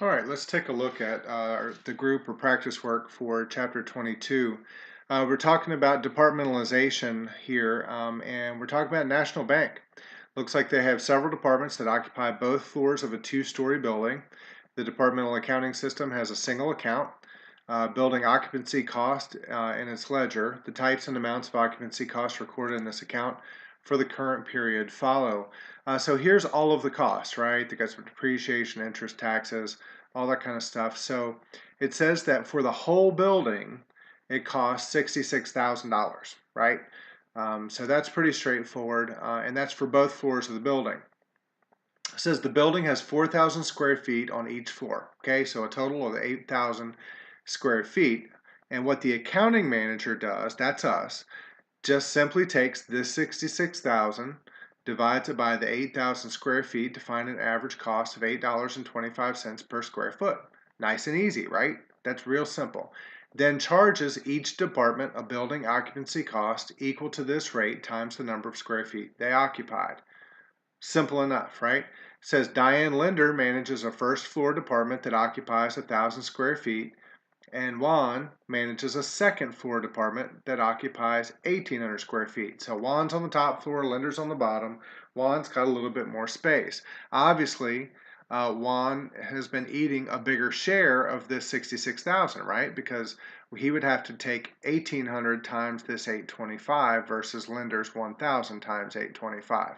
All right, let's take a look at the group or practice work for Chapter 22. We're talking about departmentalization here, and we're talking about National Bank. Looks like they have several departments that occupy both floors of a two-story building. The departmental accounting system has a single account, building occupancy cost in its ledger. The types and amounts of occupancy costs recorded in this account for the current period follow. So here's all of the costs, right? They got some depreciation, interest, taxes, all that kind of stuff. So it says that for the whole building, it costs $66,000, right? So that's pretty straightforward, and that's for both floors of the building. It says the building has 4,000 square feet on each floor, okay? So a total of 8,000 square feet. And what the accounting manager does, that's us, just simply takes this 66,000, divides it by the 8,000 square feet to find an average cost of $8.25 per square foot. Nice and easy, right? That's real simple. Then charges each department a building occupancy cost equal to this rate times the number of square feet they occupied. Simple enough, right? It says Diane Linder manages a first floor department that occupies 1,000 square feet, and Juan manages a second floor department that occupies 1,800 square feet. So Juan's on the top floor, Linder's on the bottom. Juan's got a little bit more space. Obviously, Juan has been eating a bigger share of this 66,000, right? Because he would have to take 1,800 times this 825 versus Linder's 1,000 times 825.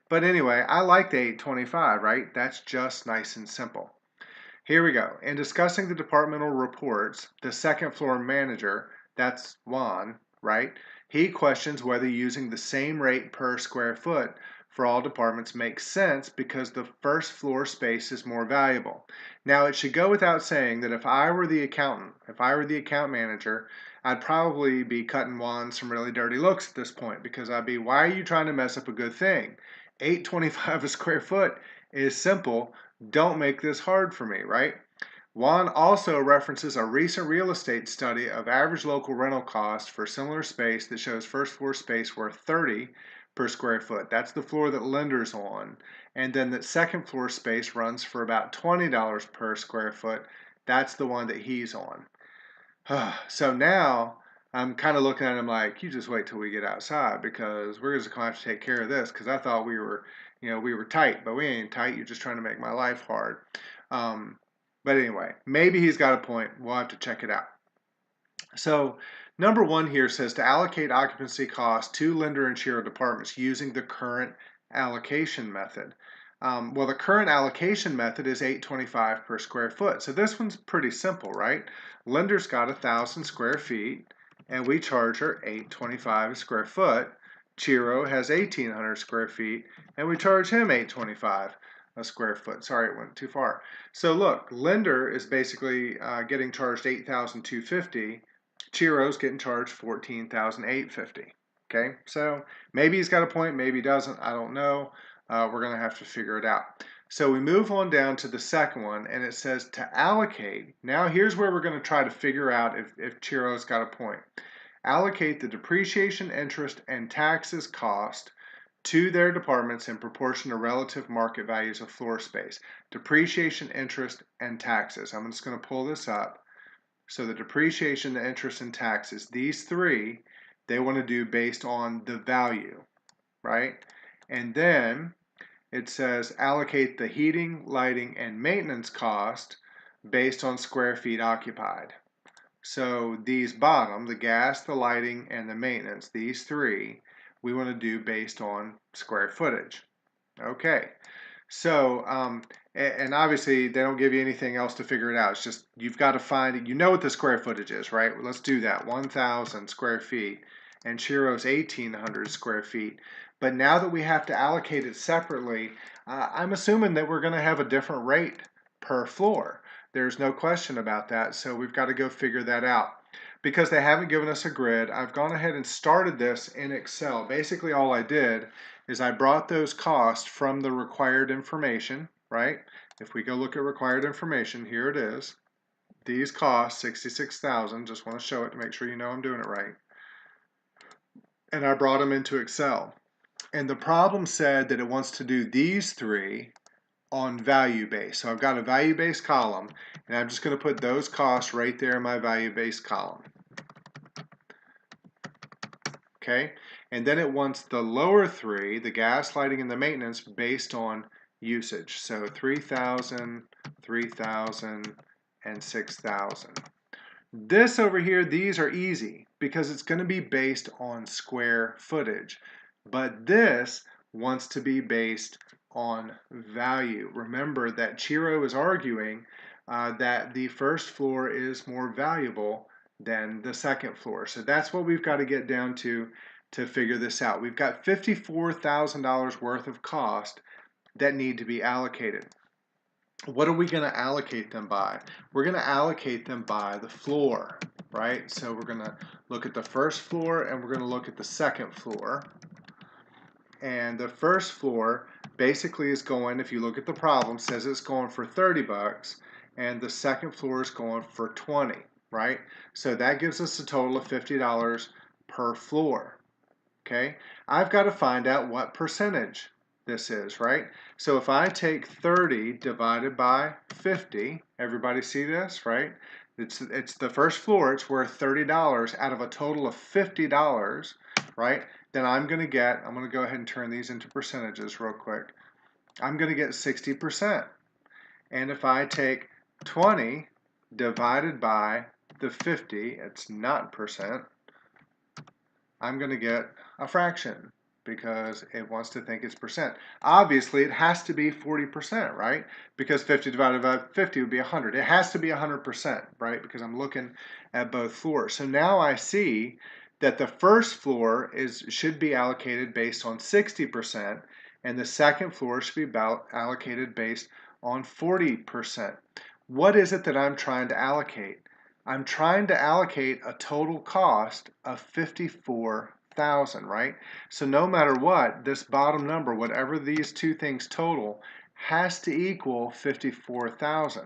But anyway, I like the 825, right? That's just nice and simple. Here we go. In discussing the departmental reports, the second floor manager, that's Juan, right? He questions whether using the same rate per square foot for all departments makes sense because the first floor space is more valuable. Now, it should go without saying that if I were the accountant, if I were the account manager, I'd probably be cutting Juan some really dirty looks at this point because I'd be, why are you trying to mess up a good thing? 825 a square foot is simple. Don't make this hard for me, right? Juan also references a recent real estate study of average local rental costs for similar space that shows first floor space worth 30 per square foot. That's the floor that Linder's on. And then that second floor space runs for about $20 per square foot. That's the one that he's on. So now I'm kind of looking at him like, you just wait till we get outside because we're just gonna have to take care of this because I thought we were tight, but we ain't tight. You're just trying to make my life hard. Um, but anyway, maybe he's got a point. We'll have to check it out. So number one here says to allocate occupancy costs to Linder and Chiro departments using the current allocation method. Well, the current allocation method is 825 per square foot. So this one's pretty simple, right? Linder's got 1,000 square feet, and we charge her 825 a square foot. Chiro has 1,800 square feet, and we charge him 825 a square foot. Sorry, it went too far. So look, Linder is basically getting charged 8,250. Chiro's getting charged 14,850. Okay, so maybe he's got a point, maybe he doesn't. I don't know. We're going to have to figure it out. So we move on down to the second one, and it says to allocate. Now here's where we're going to try to figure out if Chiro's got a point. Allocate the depreciation, interest, and taxes cost to their departments in proportion to relative market values of floor space. Depreciation, interest, and taxes. I'm just going to pull this up. So the depreciation, the interest, and taxes, these three, they want to do based on the value, right? And then it says allocate the heating, lighting, and maintenance cost based on square feet occupied. So these bottom, the gas, the lighting, and the maintenance, these three, we want to do based on square footage. Okay. So, and obviously they don't give you anything else to figure it out. It's just you've got to find it. You know what the square footage is, right? Well, let's do that. 1,000 square feet, and Chiro's 1,800 square feet. But now that we have to allocate it separately, I'm assuming that we're going to have a different rate per floor. There's no question about that. So we've got to go figure that out. Because they haven't given us a grid, I've gone ahead and started this in Excel. Basically, all I did is I brought those costs from the required information, right? If we go look at required information, here it is. These costs, 66,000, just want to show it to make sure you know I'm doing it right. And I brought them into Excel. And the problem said that it wants to do these three on value base. So I've got a value based column, and I'm just going to put those costs right there in my value based column. Okay, and then it wants the lower three, the gas, lighting, and the maintenance, based on usage. So 3,000, 3,000, and 6,000. This over here, these are easy because it's going to be based on square footage. But this wants to be based on value. Remember that Chiro is arguing that the first floor is more valuable than the second floor. So that's what we've got to get down to figure this out. We've got $54,000 worth of cost that need to be allocated. What are we going to allocate them by? We're going to allocate them by the floor, right? So we're going to look at the first floor and we're going to look at the second floor. And the first floor basically is going, if you look at the problem, says it's going for 30 bucks, and the second floor is going for 20, right? So that gives us a total of $50 per floor, okay? I've got to find out what percentage this is, right? So if I take 30 divided by 50, everybody see this, right? It's the first floor, it's worth $30 out of a total of $50, right? Then I'm going to go ahead and turn these into percentages real quick. I'm going to get 60%. And if I take 20 divided by the 50, it's not percent, I'm going to get a fraction because it wants to think it's percent. Obviously, it has to be 40%, right? Because 50 divided by 50 would be 100. It has to be 100%, right? Because I'm looking at both floors. So now I see that the first floor should be allocated based on 60%, and the second floor should be allocated based on 40%. What is it that I'm trying to allocate? I'm trying to allocate a total cost of $54,000, right? So no matter what, this bottom number, whatever these two things total, has to equal 54,000,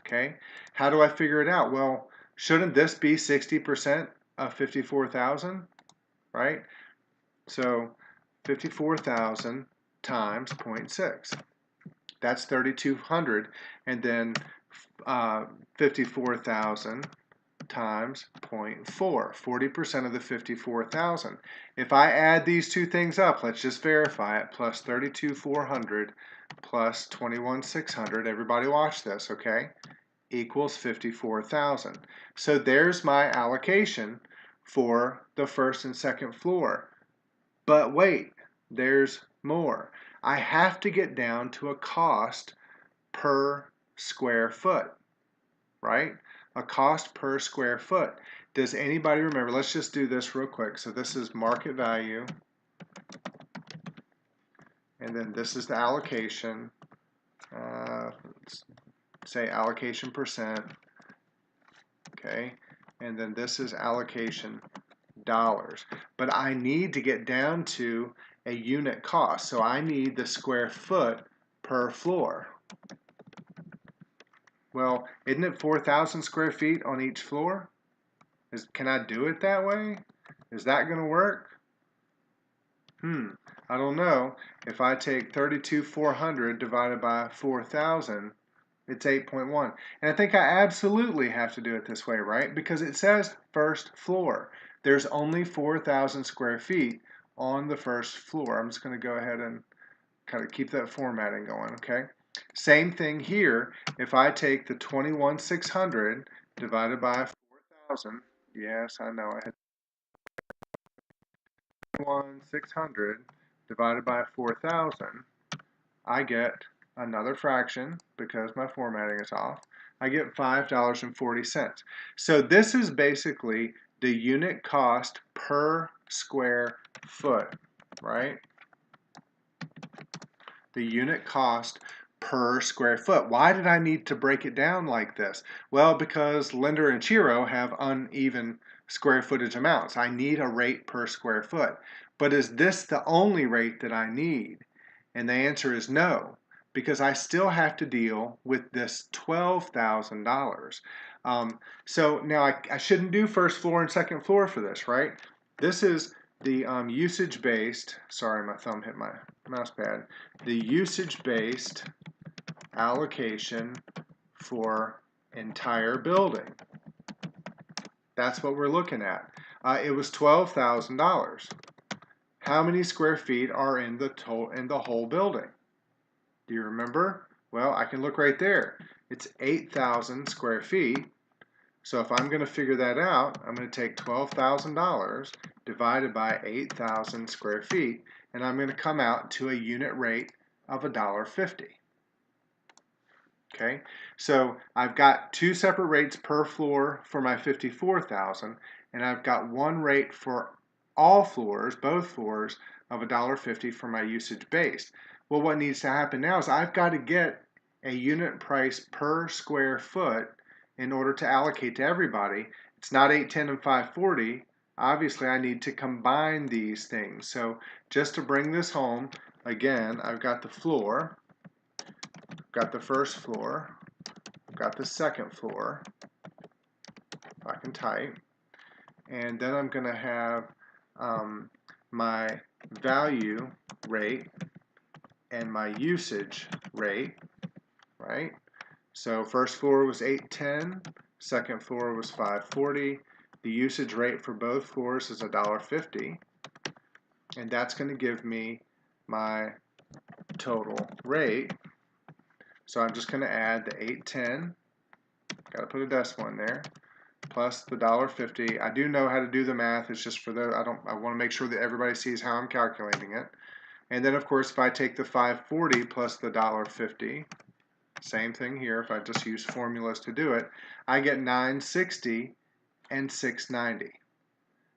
okay? How do I figure it out? Well, shouldn't this be 60% of 54,000, right? So 54,000 times 0.6. That's 3,200, and then 54,000 times 0.4, 40% of the 54,000. If I add these two things up, let's just verify it, plus 32,400 plus 21,600, everybody watch this, okay, equals 54,000. So there's my allocation for the first and second floor. But wait, there's more. I have to get down to a cost per square foot, right? A cost per square foot. Does anybody remember? Let's just do this real quick. So this is market value, and then this is the allocation. Let's say allocation percent, okay? And then this is allocation dollars. But I need to get down to a unit cost. So I need the square foot per floor. Well, isn't it 4,000 square feet on each floor? Can I do it that way? Is that going to work? I don't know. If I take 32,400 divided by 4,000, it's 8.1. And I think I absolutely have to do it this way, right? Because it says first floor. There's only 4,000 square feet on the first floor. I'm just going to go ahead and kind of keep that formatting going, okay? Same thing here. If I take the 21,600 divided by 4,000, yes, I know I had 21,600 divided by 4,000, I get another fraction because my formatting is off. I get $5.40. So this is basically the unit cost per square foot, right? The unit cost per square foot. Why did I need to break it down like this? Well, because Linder and Chiro have uneven square footage amounts. I need a rate per square foot. But is this the only rate that I need? And the answer is no, because I still have to deal with this $12,000. So now I shouldn't do first floor and second floor for this, right? This is the usage-based, sorry, my thumb hit my mouse pad, the usage-based allocation for entire building. That's what we're looking at. It was $12,000. How many square feet are in the whole building? Do you remember? Well, I can look right there. It's 8,000 square feet. So if I'm going to figure that out, I'm going to take $12,000 divided by 8,000 square feet, and I'm going to come out to a unit rate of $1.50. Okay, so I've got two separate rates per floor for my 54,000, and I've got one rate for all floors, both floors, of $1.50 for my usage based. Well, what needs to happen now is I've got to get a unit price per square foot in order to allocate to everybody. It's not 810 and 540. Obviously, I need to combine these things. So just to bring this home, again, I've got the floor. Got the first floor, got the second floor, if I can type, and then I'm going to have my value rate and my usage rate, right? So first floor was 810, second floor was 540. The usage rate for both floors is $1.50, and that's going to give me my total rate. So I'm just going to add the 810, got to put a decimal in there, plus the $1.50. I do know how to do the math. It's just for the I want to make sure that everybody sees how I'm calculating it. And then of course if I take the 540 plus the $1.50, same thing here. If I just use formulas to do it, I get 960 and 690.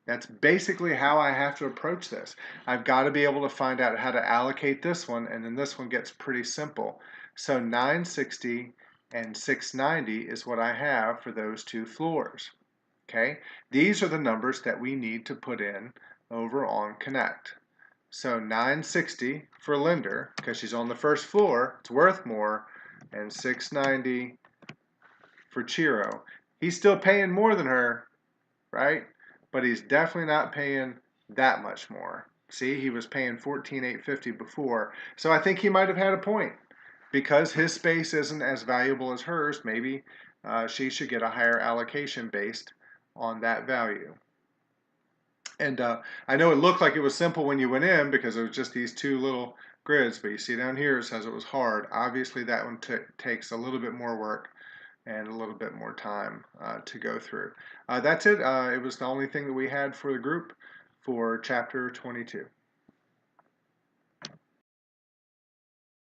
That's basically how I have to approach this. I've got to be able to find out how to allocate this one, and then this one gets pretty simple. So 960 and 690 is what I have for those two floors. Okay, these are the numbers that we need to put in over on Connect. So 960 for Linder, because she's on the first floor, it's worth more, and 690 for Chiro. He's still paying more than her, right? But he's definitely not paying that much more. See, he was paying $14,850 before. So I think he might have had a point. Because his space isn't as valuable as hers, maybe she should get a higher allocation based on that value. And I know it looked like it was simple when you went in because it was just these two little grids, but you see down here it says it was hard. Obviously that one takes a little bit more work and a little bit more time to go through. That's it. It was the only thing that we had for the group for chapter 22.